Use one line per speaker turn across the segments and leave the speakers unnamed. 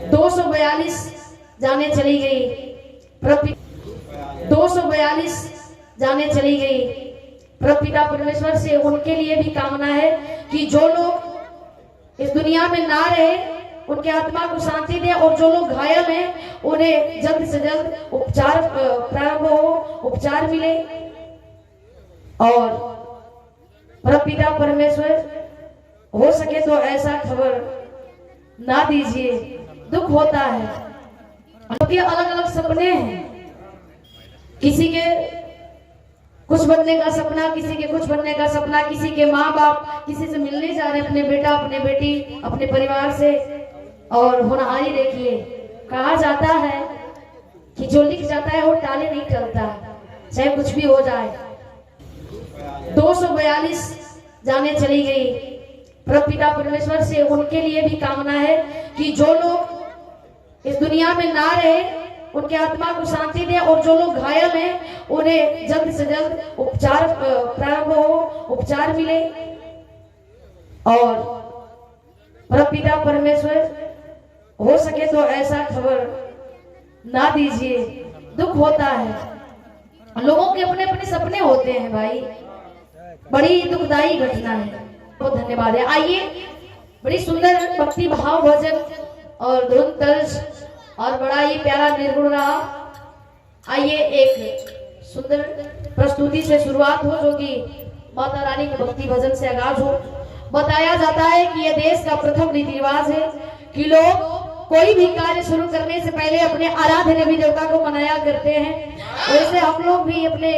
242 जाने चली गई, 242 जाने चली गई। प्रभु पिता परमेश्वर से उनके लिए भी कामना है कि जो लोग इस दुनिया में ना रहे उनके आत्मा को शांति दे, और जो लोग घायल हैं उन्हें जल्द से जल्द उपचार प्रारंभ हो, उपचार मिले। और प्रभु पिता परमेश्वर हो सके तो ऐसा खबर ना दीजिए, दुख होता है। क्योंकि अलग अलग सपने हैं, किसी के कुछ बनने का सपना, किसी के कुछ बनने का सपना, किसी के माँ बाप किसी से मिलने जा रहे हैं, अपने बेटा अपने बेटी अपने परिवार से। और होनहारी देखिए, कहा जाता है कि जो लिख जाता है वो टाले नहीं टलता, चाहे कुछ भी हो जाए। 242 जाने चली गई। प्रभु पिता परमेश्वर से उनके लिए भी कामना है कि जो लोग इस दुनिया में ना रहे उनके आत्मा को शांति दे, और जो लोग घायल हैं उन्हें जल्द से जल्द उपचार प्रारंभ हो, उपचार मिले। और प्रभु पिता परमेश्वर हो सके तो ऐसा खबर ना दीजिए, दुख होता है। लोगों के अपने अपने सपने होते हैं भाई, बड़ी दुखदाई घटना है। बहुत धन्यवाद है। आइए, बड़ी सुंदर भक्ति भाव भजन और धुन तर्ज और बड़ा ही प्यारा निर्गुण रहा। आइए एक सुंदर प्रस्तुति से शुरुआत हो, जो कि माता रानी के भक्ति भजन से आगाज हो। बताया जाता है कि यह देश का प्रथम रीति रिवाज है कि लोग कोई भी कार्य शुरू करने से पहले अपने आराध्य देवी देवता को मनाया करते हैं। वैसे हम लोग भी अपने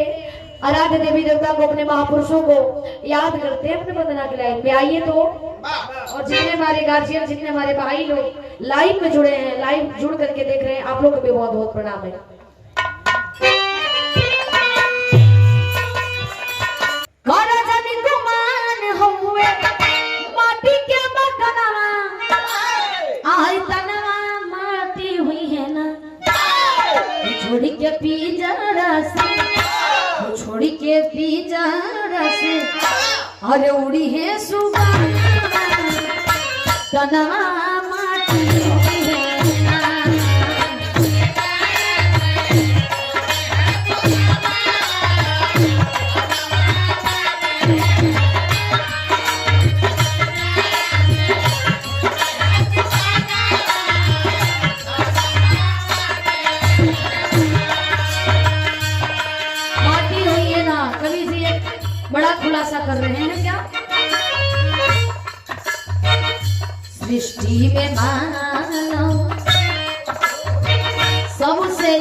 आराध्य देवी देवता को, अपने महापुरुषों को याद करते हैं अपने वंदना के लाइन में। आइए तो, और जितने हमारे गार्जियन, जितने हमारे भाई लोग लाइव में जुड़े हैं, लाइव जुड़ करके देख रहे हैं, आप लोग को भी बहुत बहुत प्रणाम है। छोड़ी के पिंजरा से अरे उड़ी है सुबह कनवा माटी बड़ा खुलासा कर रहे हैं क्या? सृष्टि में मानव सबसे